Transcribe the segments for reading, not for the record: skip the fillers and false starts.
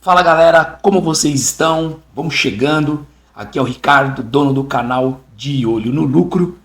Fala galera, como vocês estão? Vamos chegando. Aqui é o Ricardo, dono do canal De Olho no Lucro.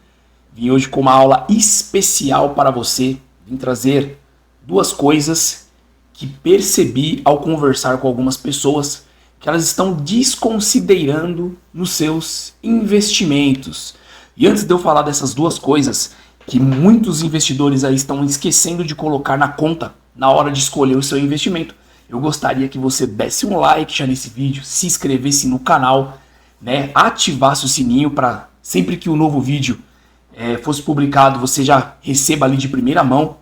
Vim hoje com uma aula especial para você. Vim trazer duas coisas que percebi ao conversar com algumas pessoas que elas estão desconsiderando nos seus investimentos. E antes de eu falar dessas duas coisas que muitos investidores aí estão esquecendo de colocar na conta na hora de escolher o seu investimento, eu gostaria que você desse um like já nesse vídeo, se inscrevesse no canal, né, ativasse o sininho para sempre que o novo vídeo fosse publicado, você já receba ali de primeira mão.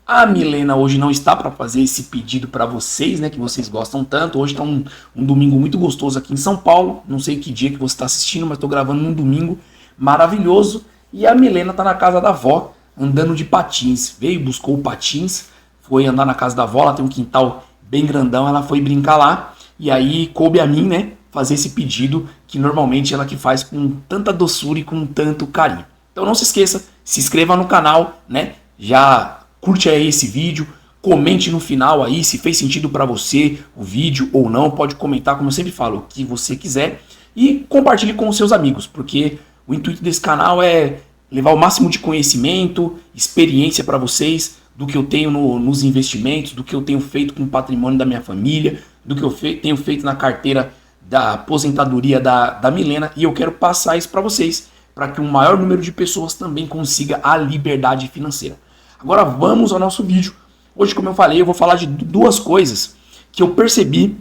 A Milena hoje não está para fazer esse pedido para vocês, né, que vocês gostam tanto. Hoje está um domingo muito gostoso aqui em São Paulo. Não sei que dia que você está assistindo, mas estou gravando num domingo maravilhoso. E a Milena está na casa da avó, andando de patins. Veio, buscou o patins, foi andar na casa da avó, ela tem um quintal bem grandão, ela foi brincar lá. E aí coube a mim, né, fazer esse pedido que normalmente ela que faz com tanta doçura e com tanto carinho. Então não se esqueça, se inscreva no canal, né, já curte aí esse vídeo, comente no final aí se fez sentido para você o vídeo ou não, pode comentar, como eu sempre falo, o que você quiser e compartilhe com os seus amigos, porque o intuito desse canal é levar o máximo de conhecimento, experiência para vocês, do que eu tenho nos investimentos, do que eu tenho feito com o patrimônio da minha família, do que eu tenho feito na carteira da aposentadoria da Milena, e eu quero passar isso para vocês, para que um maior número de pessoas também consiga a liberdade financeira. Agora vamos ao nosso vídeo. Hoje, como eu falei, eu vou falar de duas coisas que eu percebi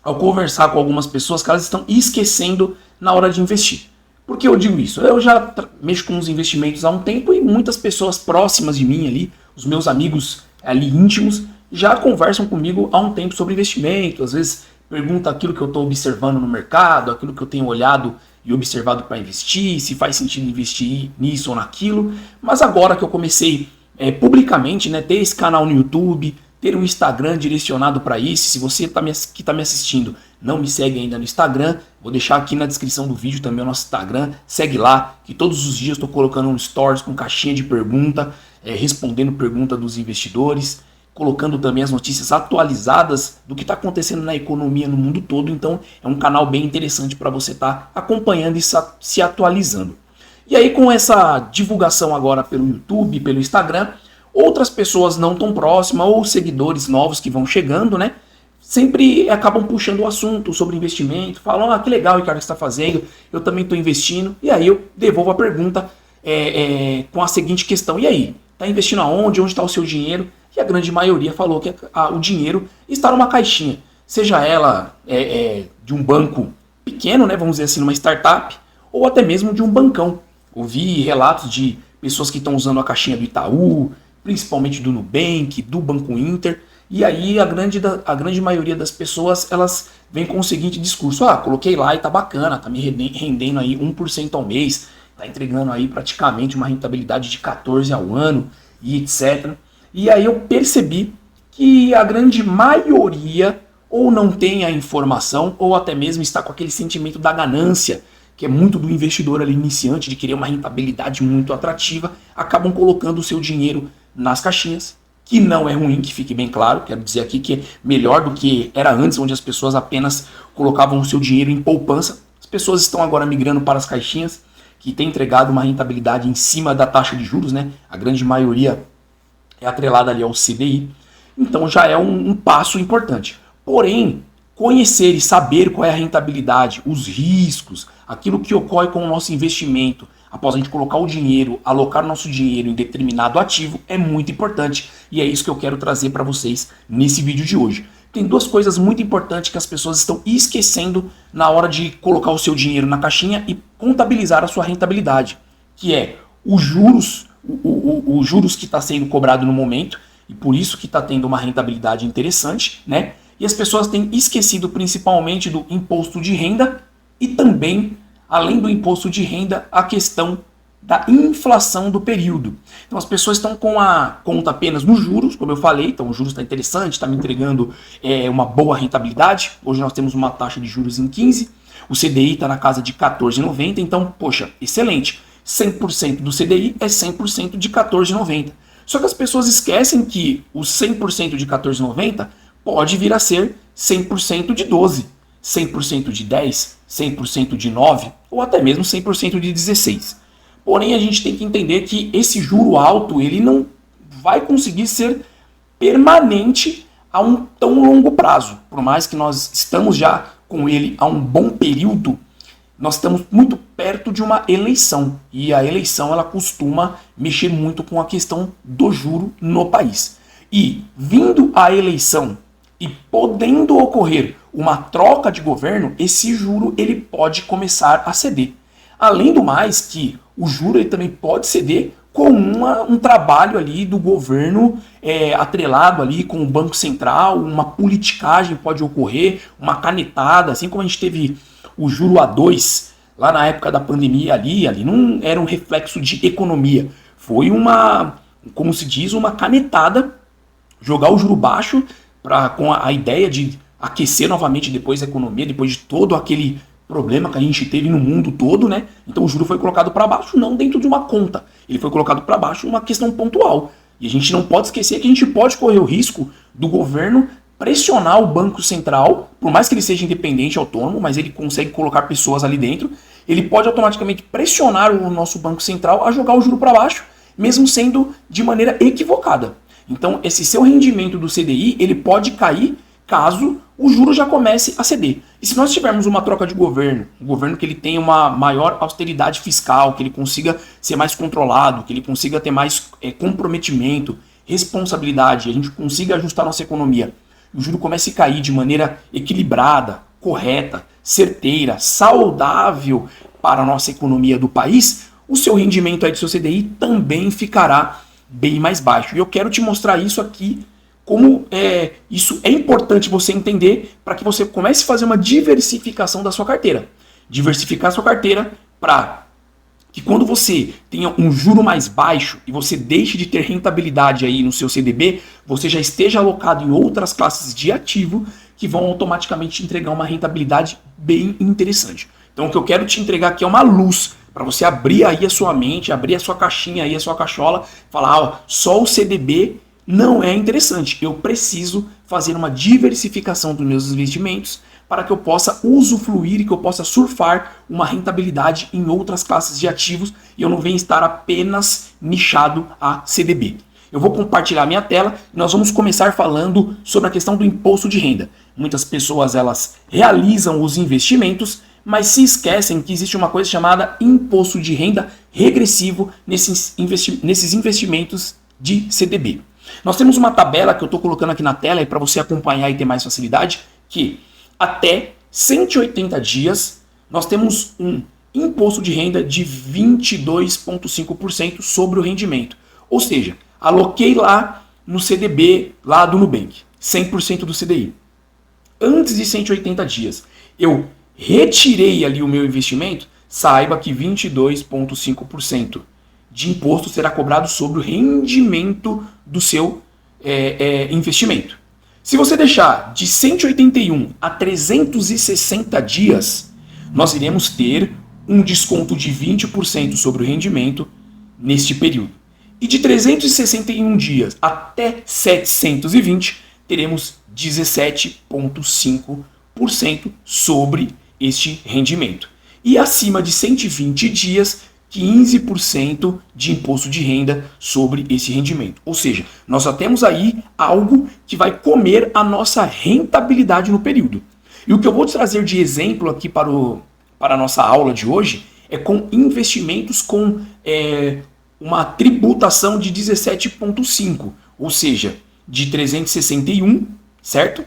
ao conversar com algumas pessoas que elas estão esquecendo na hora de investir. Por que eu digo isso? Eu já mexo com os investimentos há um tempo e muitas pessoas próximas de mim ali, os meus amigos ali íntimos, já conversam comigo há um tempo sobre investimento. Às vezes perguntam aquilo que eu estou observando no mercado, aquilo que eu tenho olhado e observado para investir, se faz sentido investir nisso ou naquilo. Mas agora que eu comecei publicamente, né, ter esse canal no YouTube, ter um Instagram direcionado para isso. Se você que está me assistindo não me segue ainda no Instagram, vou deixar aqui na descrição do vídeo também o nosso Instagram. Segue lá, que todos os dias estou colocando um stories com caixinha de pergunta, respondendo pergunta dos investidores, colocando também as notícias atualizadas do que está acontecendo na economia no mundo todo. Então é um canal bem interessante para você estar acompanhando e se atualizando. E aí, com essa divulgação agora pelo YouTube, pelo Instagram, outras pessoas não tão próximas ou seguidores novos que vão chegando, né, sempre acabam puxando o assunto sobre investimento, falam, que legal, Ricardo, que você está fazendo, eu também estou investindo. E aí eu devolvo a pergunta com a seguinte questão: e aí, está investindo aonde? Onde está o seu dinheiro? E a grande maioria falou que o dinheiro está numa caixinha, seja ela de um banco pequeno, né, vamos dizer assim, numa startup, ou até mesmo de um bancão. Ouvi relatos de pessoas que estão usando a caixinha do Itaú, principalmente do Nubank, do Banco Inter, e aí a grande maioria das pessoas, elas vêm com o seguinte discurso: coloquei lá e tá bacana, tá me rendendo aí 1% ao mês, tá entregando aí praticamente uma rentabilidade de 14% ao ano, e etc. E aí eu percebi que a grande maioria ou não tem a informação, ou até mesmo está com aquele sentimento da ganância, que é muito do investidor ali iniciante, de querer uma rentabilidade muito atrativa, acabam colocando o seu dinheiro nas caixinhas, que não é ruim, que fique bem claro, quero dizer aqui que é melhor do que era antes, onde as pessoas apenas colocavam o seu dinheiro em poupança. As pessoas estão agora migrando para as caixinhas, que tem entregado uma rentabilidade em cima da taxa de juros, né? A grande maioria é atrelada ali ao CDI, então já é um passo importante. Porém, conhecer e saber qual é a rentabilidade, os riscos, aquilo que ocorre com o nosso investimento, após a gente colocar o dinheiro, alocar o nosso dinheiro em determinado ativo, é muito importante. E é isso que eu quero trazer para vocês nesse vídeo de hoje. Tem duas coisas muito importantes que as pessoas estão esquecendo na hora de colocar o seu dinheiro na caixinha e contabilizar a sua rentabilidade, que é os juros, os juros que está sendo cobrado no momento, e por isso que está tendo uma rentabilidade interessante, né? E as pessoas têm esquecido principalmente do imposto de renda e também, além do imposto de renda, a questão da inflação do período. Então as pessoas estão com a conta apenas nos juros, como eu falei, então o juros está interessante, está me entregando uma boa rentabilidade. Hoje nós temos uma taxa de juros em 15%, o CDI está na casa de 14,90, então, poxa, excelente. 100% do CDI é 100% de 14,90. Só que as pessoas esquecem que os 100% de 14,90 pode vir a ser 100% de 12, 100% de 10, 100% de 9 ou até mesmo 100% de 16. Porém, a gente tem que entender que esse juro alto ele não vai conseguir ser permanente a um tão longo prazo. Por mais que nós estamos já com ele há um bom período, nós estamos muito perto de uma eleição. E a eleição ela costuma mexer muito com a questão do juro no país. E vindo a eleição e podendo ocorrer uma troca de governo, esse juro ele pode começar a ceder. Além do mais que o juro ele também pode ceder com um trabalho ali do governo atrelado ali com o Banco Central, uma politicagem pode ocorrer, uma canetada, assim como a gente teve o juro A2 lá na época da pandemia ali não era um reflexo de economia, foi como se diz, uma canetada, jogar o juro baixo com a ideia de aquecer novamente depois a economia, depois de todo aquele problema que a gente teve no mundo todo, né? Então o juro foi colocado para baixo, não dentro de uma conta. Ele foi colocado para baixo em uma questão pontual. E a gente não pode esquecer que a gente pode correr o risco do governo pressionar o Banco Central, por mais que ele seja independente, autônomo, mas ele consegue colocar pessoas ali dentro, ele pode automaticamente pressionar o nosso Banco Central a jogar o juro para baixo, mesmo sendo de maneira equivocada. Então esse seu rendimento do CDI, ele pode cair caso o juro já comece a ceder. E se nós tivermos uma troca de governo, um governo que ele tenha uma maior austeridade fiscal, que ele consiga ser mais controlado, que ele consiga ter mais comprometimento, responsabilidade, a gente consiga ajustar nossa economia, o juro comece a cair de maneira equilibrada, correta, certeira, saudável para a nossa economia do país, o seu rendimento aí do seu CDI também ficará bem mais baixo. E eu quero te mostrar isso aqui, como isso é importante você entender para que você comece a fazer uma diversificação da sua carteira. Diversificar a sua carteira para que quando você tenha um juro mais baixo e você deixe de ter rentabilidade aí no seu CDB, você já esteja alocado em outras classes de ativo que vão automaticamente te entregar uma rentabilidade bem interessante. Então o que eu quero te entregar aqui é uma luz para você abrir aí a sua mente, abrir a sua caixinha aí, a sua cachola, falar, só o CDB não é interessante. Eu preciso fazer uma diversificação dos meus investimentos para que eu possa usufruir e que eu possa surfar uma rentabilidade em outras classes de ativos e eu não venha estar apenas nichado a CDB. Eu vou compartilhar minha tela e nós vamos começar falando sobre a questão do imposto de renda. Muitas pessoas elas realizam os investimentos, mas se esquecem que existe uma coisa chamada imposto de renda regressivo nesses investimentos de CDB. Nós temos uma tabela que eu estou colocando aqui na tela para você acompanhar e ter mais facilidade, que até 180 dias nós temos um imposto de renda de 22,5% sobre o rendimento. Ou seja, aloquei lá no CDB lá do Nubank, 100% do CDI. Antes de 180 dias, eu retirei ali o meu investimento, saiba que 22,5% de imposto será cobrado sobre o rendimento do seu investimento. Se você deixar de 181 a 360 dias, nós iremos ter um desconto de 20% sobre o rendimento neste período. E de 361 dias até 720, teremos 17,5% sobre este rendimento. E acima de 120 dias, 15% de imposto de renda sobre esse rendimento. Ou seja, nós só temos aí algo que vai comer a nossa rentabilidade no período. E o que eu vou te trazer de exemplo aqui para a nossa aula de hoje é com investimentos com uma tributação de 17,5%, ou seja, de 361, certo?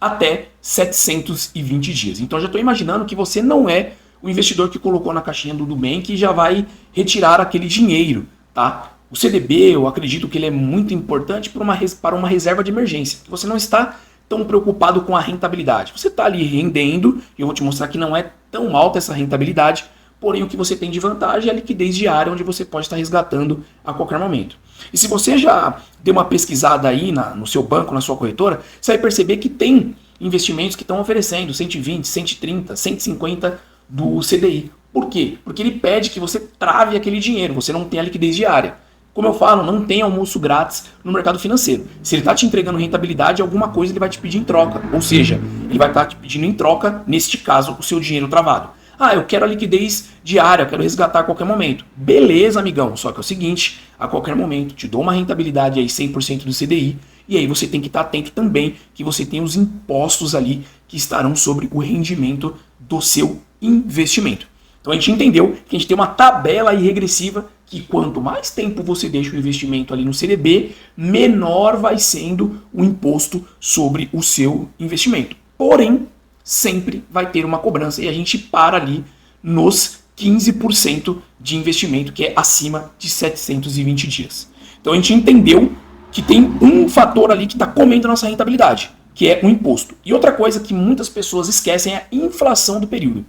Até 720 dias. Então já estou imaginando que você não é o investidor que colocou na caixinha do Nubank e já vai retirar aquele dinheiro, tá? O CDB, eu acredito que ele é muito importante para uma reserva de emergência. Você não está tão preocupado com a rentabilidade. Você está ali rendendo, e eu vou te mostrar que não é tão alta essa rentabilidade, porém o que você tem de vantagem é a liquidez diária, onde você pode estar resgatando a qualquer momento. E se você já deu uma pesquisada aí no seu banco, na sua corretora, você vai perceber que tem investimentos que estão oferecendo 120, 130, 150 do CDI. Por quê? Porque ele pede que você trave aquele dinheiro, você não tem a liquidez diária. Como eu falo, não tem almoço grátis no mercado financeiro. Se ele está te entregando rentabilidade, alguma coisa ele vai te pedir em troca. Ou seja, ele vai estar te pedindo em troca, neste caso, o seu dinheiro travado. Ah, eu quero a liquidez diária, eu quero resgatar a qualquer momento. Beleza, amigão. Só que é o seguinte, a qualquer momento te dou uma rentabilidade aí 100% do CDI, e aí você tem que estar atento também que você tem os impostos ali que estarão sobre o rendimento do seu investimento. Então a gente entendeu que a gente tem uma tabela aí regressiva que quanto mais tempo você deixa o investimento ali no CDB, menor vai sendo o imposto sobre o seu investimento. Porém, sempre vai ter uma cobrança e a gente para ali nos 15% de investimento, que é acima de 720 dias. Então a gente entendeu que tem um fator ali que está comendo a nossa rentabilidade, que é o imposto. E outra coisa que muitas pessoas esquecem é a inflação do período.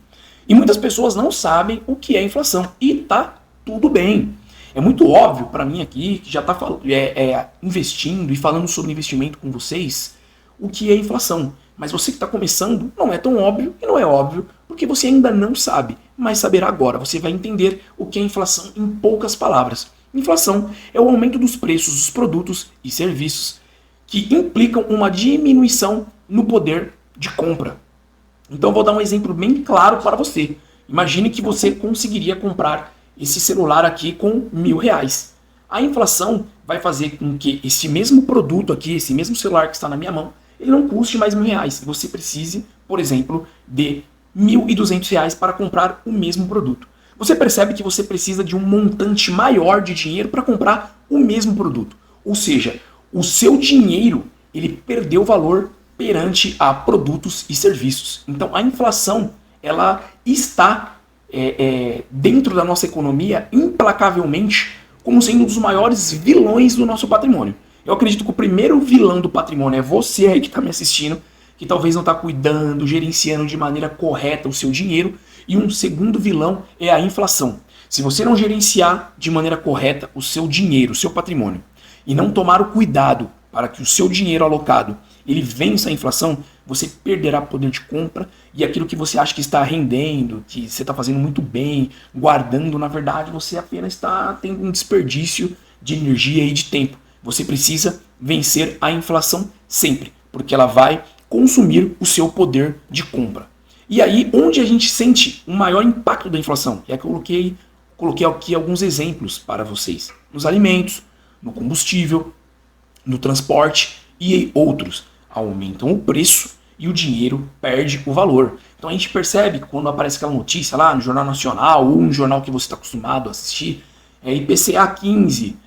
E muitas pessoas não sabem o que é inflação. E tá tudo bem. É muito óbvio para mim aqui, que já está investindo e falando sobre investimento com vocês, o que é inflação. Mas você que está começando, não é tão óbvio e não é óbvio, porque você ainda não sabe. Mas saberá agora. Você vai entender o que é inflação em poucas palavras. Inflação é o aumento dos preços dos produtos e serviços que implicam uma diminuição no poder de compra. Então eu vou dar um exemplo bem claro para você. Imagine que você conseguiria comprar esse celular aqui com R$1.000. A inflação vai fazer com que esse mesmo produto aqui, esse mesmo celular que está na minha mão, ele não custe mais R$1.000. Você precise, por exemplo, de R$1.200 para comprar o mesmo produto. Você percebe que você precisa de um montante maior de dinheiro para comprar o mesmo produto. Ou seja, o seu dinheiro ele perdeu valor perante a produtos e serviços. Então a inflação ela está dentro da nossa economia implacavelmente como sendo um dos maiores vilões do nosso patrimônio. Eu acredito que o primeiro vilão do patrimônio é você aí que está me assistindo, que talvez não está cuidando, gerenciando de maneira correta o seu dinheiro. E um segundo vilão é a inflação. Se você não gerenciar de maneira correta o seu dinheiro, o seu patrimônio, e não tomar o cuidado para que o seu dinheiro alocado ele vença a inflação, você perderá poder de compra e aquilo que você acha que está rendendo, que você está fazendo muito bem, guardando, na verdade você apenas está tendo um desperdício de energia e de tempo. Você precisa vencer a inflação sempre, porque ela vai consumir o seu poder de compra. E aí, onde a gente sente o maior impacto da inflação? É que eu coloquei aqui alguns exemplos para vocês. Nos alimentos, no combustível, no transporte e outros. Aumentam o preço e o dinheiro perde o valor. Então a gente percebe que quando aparece aquela notícia lá no Jornal Nacional ou no jornal que você está acostumado a assistir, IPCA 15,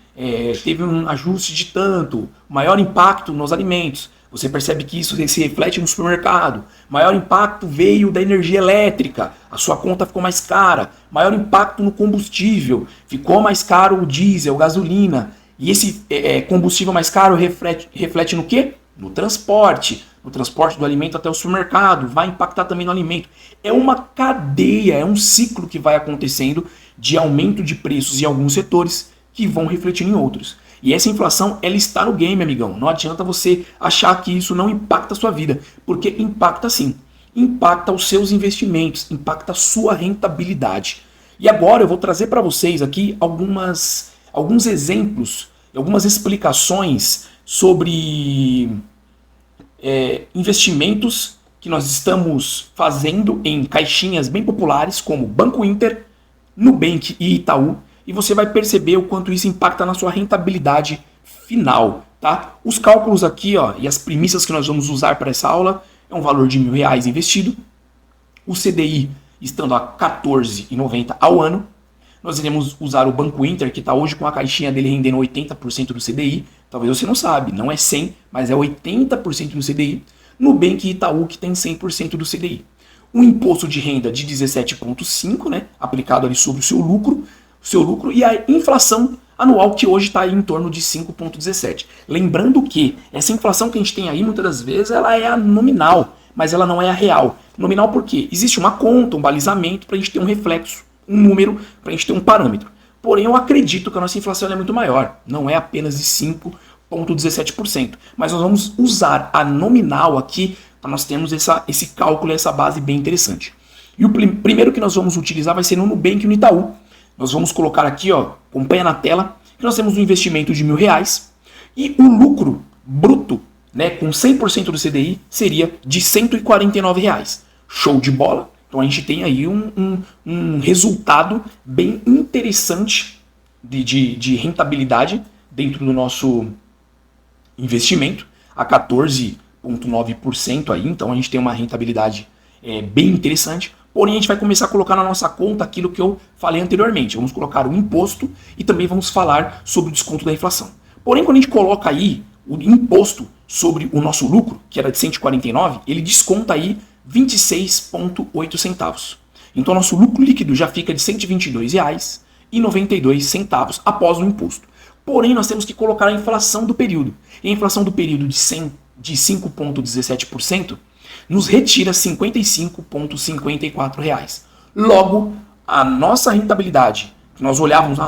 teve um ajuste de tanto, maior impacto nos alimentos. Você percebe que isso se reflete no supermercado. Maior impacto veio da energia elétrica, a sua conta ficou mais cara. Maior impacto no combustível, ficou mais caro o diesel, gasolina. E esse combustível mais caro reflete no quê? No transporte do alimento até o supermercado, vai impactar também no alimento. É uma cadeia, é um ciclo que vai acontecendo de aumento de preços em alguns setores que vão refletir em outros. E essa inflação, ela está no game, amigão. Não adianta você achar que isso não impacta a sua vida, porque impacta sim. Impacta os seus investimentos, impacta a sua rentabilidade. E agora eu vou trazer para vocês aqui alguns exemplos, algumas explicações sobre investimentos que nós estamos fazendo em caixinhas bem populares como Banco Inter, Nubank e Itaú, e você vai perceber o quanto isso impacta na sua rentabilidade final, tá? Os cálculos aqui, e as premissas que nós vamos usar para essa aula é um valor de R$1.000 investido, o CDI estando a 14,90 ao ano. Nós iremos usar o Banco Inter, que está hoje com a caixinha dele rendendo 80% do CDI. Talvez você não sabe, não é 100, mas é 80% do CDI. Nubank e Itaú, que tem 100% do CDI. Um imposto de renda de 17,5%, né, aplicado ali sobre o seu lucro, e a inflação anual, que hoje está em torno de 5,17%. Lembrando que essa inflação que a gente tem aí, muitas das vezes, ela é a nominal, mas ela não é a real. Nominal por quê? Existe uma conta, um balizamento para a gente ter um reflexo, um número, para a gente ter um parâmetro. Porém, eu acredito que a nossa inflação é muito maior. Não é apenas de 5,17%. Mas nós vamos usar a nominal aqui para nós termos esse cálculo, essa base bem interessante. E o primeiro que nós vamos utilizar vai ser no Nubank e no Itaú. Nós vamos colocar aqui, acompanha na tela, que nós temos um investimento de R$1.000 e o lucro bruto, né, com 100% do CDI, seria de R$149. Show de bola? Então a gente tem aí um resultado bem interessante de rentabilidade dentro do nosso investimento, a 14,9% aí, então a gente tem uma rentabilidade bem interessante. Porém, a gente vai começar a colocar na nossa conta aquilo que eu falei anteriormente. Vamos colocar o imposto e também vamos falar sobre o desconto da inflação. Porém, quando a gente coloca aí o imposto sobre o nosso lucro, que era de 149, ele desconta aí 26,8 centavos. Então, nosso lucro líquido já fica de R$ 122,92 após o imposto. Porém, nós temos que colocar a inflação do período. E a inflação do período de 5,17% nos retira R$ 55,54. Logo, a nossa rentabilidade, que nós olhávamos,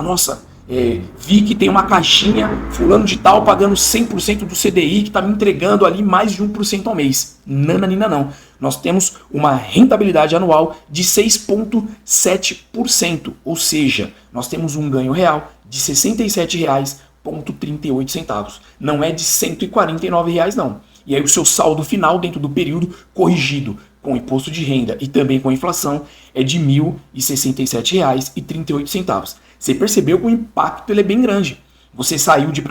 vi que tem uma caixinha fulano de tal pagando 100% do CDI que está me entregando ali mais de 1% ao mês. Nananina não. Nós temos uma rentabilidade anual de 6,7%, ou seja, nós temos um ganho real de R$ 67,38. Não é de R$ 149 não. E aí o seu saldo final dentro do período corrigido com imposto de renda e também com inflação é de R$ 1.067,38. Você percebeu que o impacto ele é bem grande. Você saiu de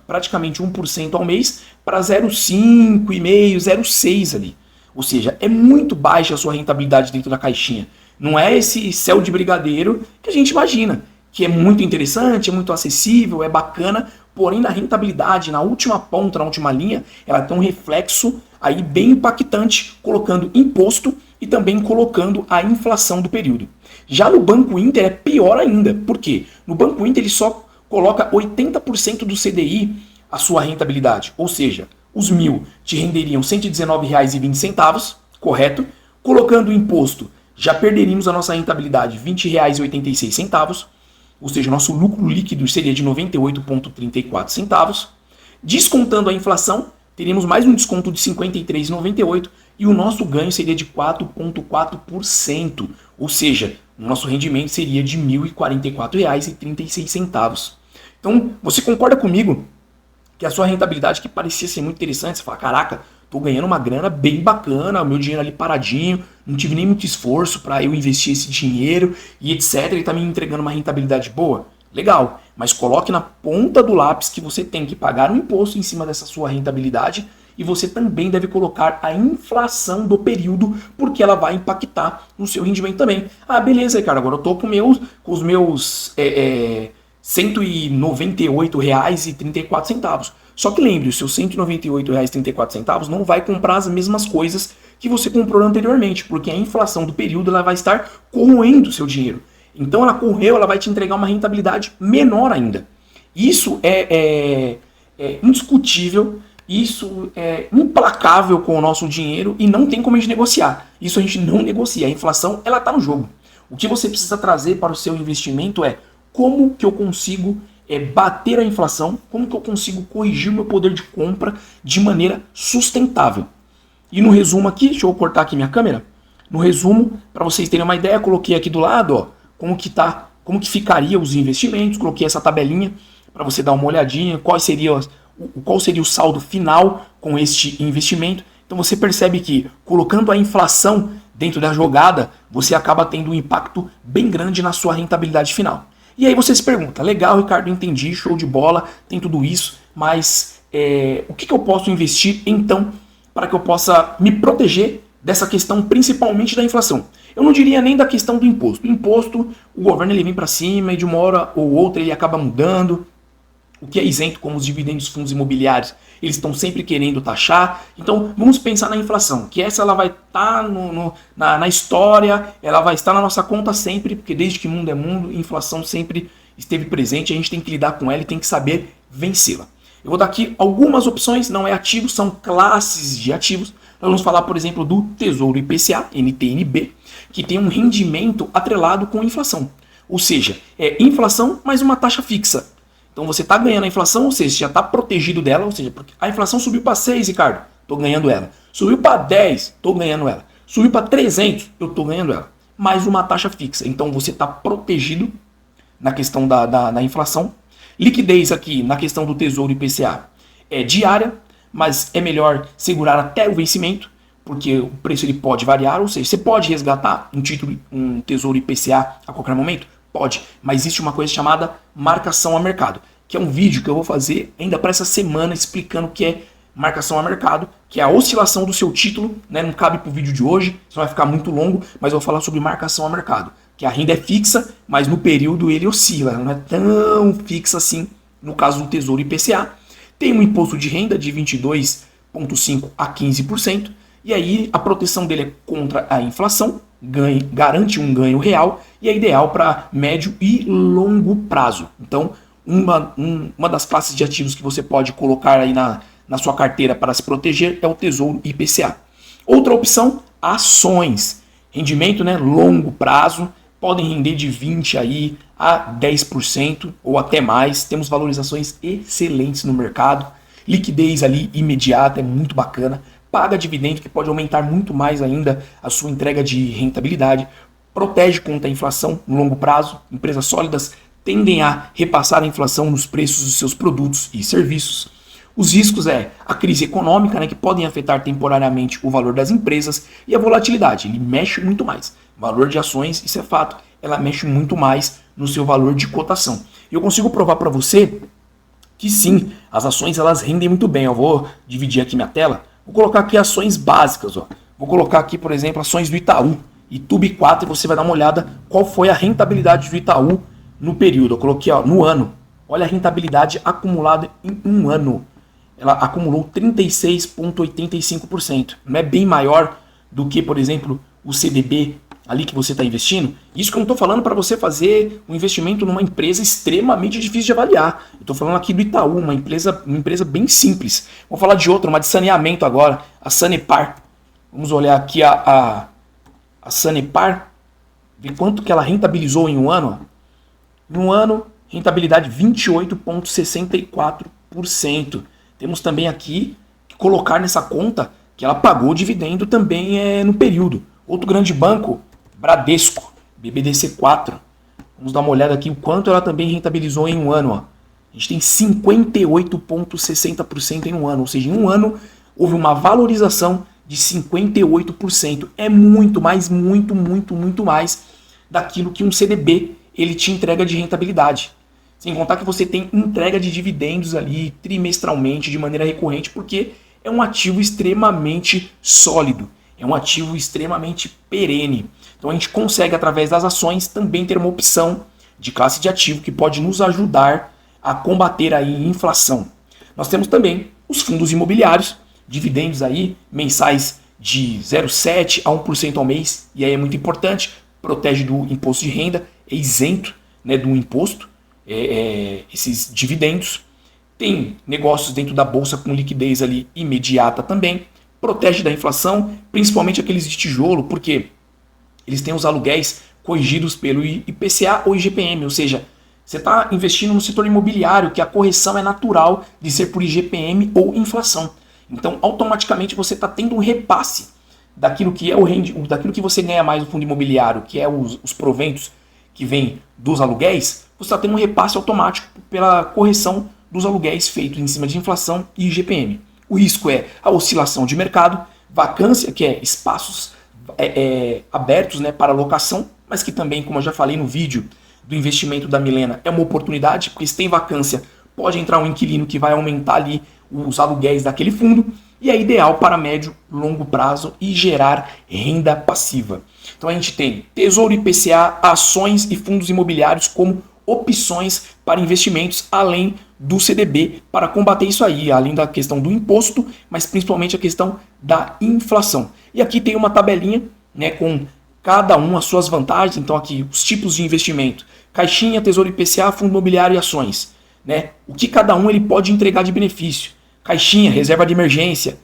praticamente 1% ao mês para 0,5,5%, 0,6% ali. Ou seja, é muito baixa a sua rentabilidade dentro da caixinha. Não é esse céu de brigadeiro que a gente imagina, que é muito interessante, é muito acessível, é bacana, porém na rentabilidade, na última ponta, na última linha, ela tem um reflexo aí bem impactante, colocando imposto e também colocando a inflação do período. Já no Banco Inter é pior ainda. Por quê? No Banco Inter ele só coloca 80% do CDI a sua rentabilidade, ou seja, os 1.000 te renderiam R$ 119,20, correto? Colocando o imposto, já perderíamos a nossa rentabilidade R$ 20,86, ou seja, o nosso lucro líquido seria de R$ 98,34. Descontando a inflação, teríamos mais um desconto de R$ 53,98 e o nosso ganho seria de 4,4%, ou seja, o nosso rendimento seria de R$ 1.044,36. Então, você concorda comigo que a sua rentabilidade, que parecia ser muito interessante, você fala, caraca, tô ganhando uma grana bem bacana, o meu dinheiro ali paradinho, não tive nem muito esforço para eu investir esse dinheiro e etc. Ele tá me entregando uma rentabilidade boa? Legal, mas coloque na ponta do lápis que você tem que pagar um imposto em cima dessa sua rentabilidade e você também deve colocar a inflação do período, porque ela vai impactar no seu rendimento também. Ah, beleza, Ricardo, agora eu tô com os meus R$ 198,34. Só que lembre, o seu R$ 198,34 não vai comprar as mesmas coisas que você comprou anteriormente, porque a inflação do período ela vai estar corroendo o seu dinheiro. Então ela correu, ela vai te entregar uma rentabilidade menor ainda. Isso é indiscutível, isso é implacável com o nosso dinheiro e não tem como a gente negociar. Isso a gente não negocia, a inflação ela está no jogo. O que você precisa trazer para o seu investimento é como que eu consigo bater a inflação, como que eu consigo corrigir o meu poder de compra de maneira sustentável. E no resumo aqui, deixa eu cortar aqui minha câmera, no resumo, para vocês terem uma ideia, coloquei aqui do lado, ó, como que ficaria os investimentos, coloquei essa tabelinha para você dar uma olhadinha, qual seria o saldo final com este investimento. Então você percebe que colocando a inflação dentro da jogada, você acaba tendo um impacto bem grande na sua rentabilidade final. E aí você se pergunta, legal, Ricardo, entendi, show de bola, tem tudo isso, mas o que eu posso investir então para que eu possa me proteger dessa questão, principalmente da inflação? Eu não diria nem da questão do imposto. O imposto, o governo ele vem para cima e de uma hora ou outra ele acaba mudando. O que é isento, como os dividendos dos fundos imobiliários, eles estão sempre querendo taxar. Então, vamos pensar na inflação, que essa ela vai estar na história, ela vai estar na nossa conta sempre, porque desde que mundo é mundo, a inflação sempre esteve presente, a gente tem que lidar com ela e tem que saber vencê-la. Eu vou dar aqui algumas opções, não é ativos, são classes de ativos. Nós vamos falar, por exemplo, do Tesouro IPCA, NTN-B, que tem um rendimento atrelado com inflação. Ou seja, é inflação mais uma taxa fixa. Então você está ganhando a inflação, ou seja, já está protegido dela, ou seja, porque a inflação subiu para 6, Ricardo, estou ganhando ela. Subiu para 10, estou ganhando ela. Subiu para 300, eu estou ganhando ela. Mais uma taxa fixa. Então você está protegido na questão da inflação. Liquidez aqui na questão do Tesouro IPCA é diária, mas é melhor segurar até o vencimento, porque o preço ele pode variar, ou seja, você pode resgatar um Tesouro IPCA a qualquer momento? Pode, mas existe uma coisa chamada marcação a mercado, que é um vídeo que eu vou fazer ainda para essa semana explicando o que é marcação a mercado, que é a oscilação do seu título, né? Não cabe para o vídeo de hoje, senão vai ficar muito longo, mas eu vou falar sobre marcação a mercado, que a renda é fixa, mas no período ele oscila, não é tão fixa assim no caso do Tesouro IPCA. Tem um imposto de renda de 22,5% a 15%, e aí a proteção dele é contra a inflação, garante um ganho real e é ideal para médio e longo prazo. Então, uma das classes de ativos que você pode colocar aí na sua carteira para se proteger é o Tesouro IPCA. Outra opção, ações. Rendimento, né, longo prazo, podem render de 20% aí a 10% ou até mais. Temos valorizações excelentes no mercado. Liquidez ali imediata, é muito bacana. Paga dividendo, que pode aumentar muito mais ainda a sua entrega de rentabilidade. Protege contra a inflação no longo prazo. Empresas sólidas tendem a repassar a inflação nos preços dos seus produtos e serviços. Os riscos é a crise econômica, né, que podem afetar temporariamente o valor das empresas, e a volatilidade, ele mexe muito mais. O valor de ações, isso é fato, ela mexe muito mais no seu valor de cotação. E eu consigo provar para você que sim, as ações elas rendem muito bem. Eu vou dividir aqui minha tela, vou colocar aqui ações básicas. Vou colocar aqui, por exemplo, ações do Itaú, ITUB4, e você vai dar uma olhada qual foi a rentabilidade do Itaú no período. Eu coloquei no ano, olha a rentabilidade acumulada em um ano. Ela acumulou 36,85%. Não é bem maior do que, por exemplo, o CDB ali que você está investindo? Isso que eu não estou falando para você fazer um investimento numa empresa extremamente difícil de avaliar. Eu estou falando aqui do Itaú, uma empresa bem simples. Vou falar de outra, uma de saneamento agora, a Sanepar. Vamos olhar aqui a Sanepar, ver quanto que ela rentabilizou em um ano. Em um ano, rentabilidade 28,64%. Temos também aqui que colocar nessa conta que ela pagou dividendo também no período. Outro grande banco, Bradesco, BBDC4. Vamos dar uma olhada aqui o quanto ela também rentabilizou em um ano. A gente tem 58,60% em um ano. Ou seja, em um ano houve uma valorização de 58%. É muito mais daquilo que um CDB ele te entrega de rentabilidade. Sem contar que você tem entrega de dividendos ali trimestralmente, de maneira recorrente, porque é um ativo extremamente sólido, é um ativo extremamente perene. Então a gente consegue, através das ações, também ter uma opção de classe de ativo que pode nos ajudar a combater aí a inflação. Nós temos também os fundos imobiliários, dividendos aí mensais de 0,7% a 1% ao mês, e aí é muito importante, protege do imposto de renda, é isento, né, do imposto. Esses dividendos. Tem negócios dentro da bolsa com liquidez ali imediata também, protege da inflação, principalmente aqueles de tijolo, porque eles têm os aluguéis corrigidos pelo IPCA ou IGPM, ou seja, você está investindo no setor imobiliário, que a correção é natural de ser por IGPM ou inflação. Então, automaticamente você está tendo um repasse daquilo que é daquilo que você ganha mais no fundo imobiliário, que é os proventos que vêm dos aluguéis. Você está tendo um repasse automático pela correção dos aluguéis feitos em cima de inflação e IGPM. O risco é a oscilação de mercado, vacância, que é espaços abertos, né, para locação, mas que também, como eu já falei no vídeo do investimento da Milena, é uma oportunidade, porque se tem vacância, pode entrar um inquilino que vai aumentar ali os aluguéis daquele fundo, e é ideal para médio e longo prazo e gerar renda passiva. Então a gente tem Tesouro IPCA, ações e fundos imobiliários como opções para investimentos, além do CDB, para combater isso aí, além da questão do imposto, mas principalmente a questão da inflação. E aqui tem uma tabelinha, né, com cada um as suas vantagens. Então aqui os tipos de investimento: caixinha, Tesouro IPCA, fundo imobiliário e ações, né? O que cada um ele pode entregar de benefício. Caixinha, reserva de emergência;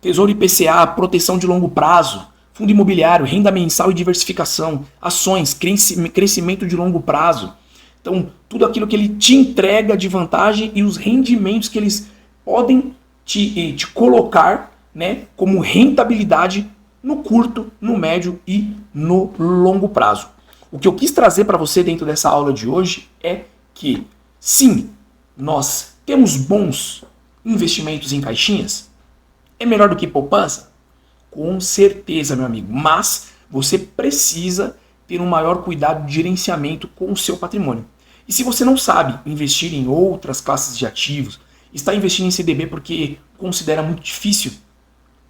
Tesouro IPCA, proteção de longo prazo; fundo imobiliário, renda mensal e diversificação; ações, crescimento de longo prazo. Então, tudo aquilo que ele te entrega de vantagem e os rendimentos que eles podem te colocar, né, como rentabilidade no curto, no médio e no longo prazo. O que eu quis trazer para você dentro dessa aula de hoje é que, sim, nós temos bons investimentos em caixinhas? É melhor do que poupança? Com certeza, meu amigo. Mas você precisa ter um maior cuidado de gerenciamento com o seu patrimônio. E se você não sabe investir em outras classes de ativos, está investindo em CDB porque considera muito difícil,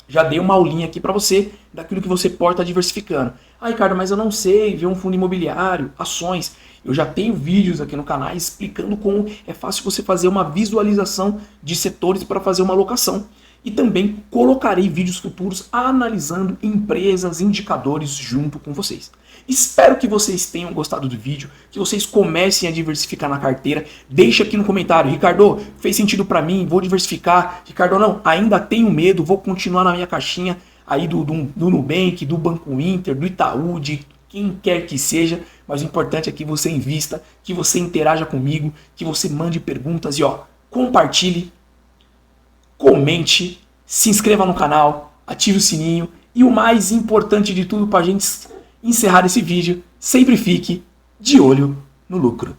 já dei uma aulinha aqui para você daquilo que você pode estar diversificando. Ah, Ricardo, mas eu não sei ver um fundo imobiliário, ações. Eu já tenho vídeos aqui no canal explicando como é fácil você fazer uma visualização de setores para fazer uma alocação. E também colocarei vídeos futuros analisando empresas, indicadores junto com vocês. Espero que vocês tenham gostado do vídeo, que vocês comecem a diversificar na carteira. Deixa aqui no comentário, Ricardo, fez sentido para mim, vou diversificar. Ricardo, não, ainda tenho medo, vou continuar na minha caixinha aí do Nubank, do Banco Inter, do Itaú, de quem quer que seja. Mas o importante é que você invista, que você interaja comigo, que você mande perguntas e compartilhe. Comente, se inscreva no canal, ative o sininho e o mais importante de tudo para a gente encerrar esse vídeo, sempre fique de olho no lucro.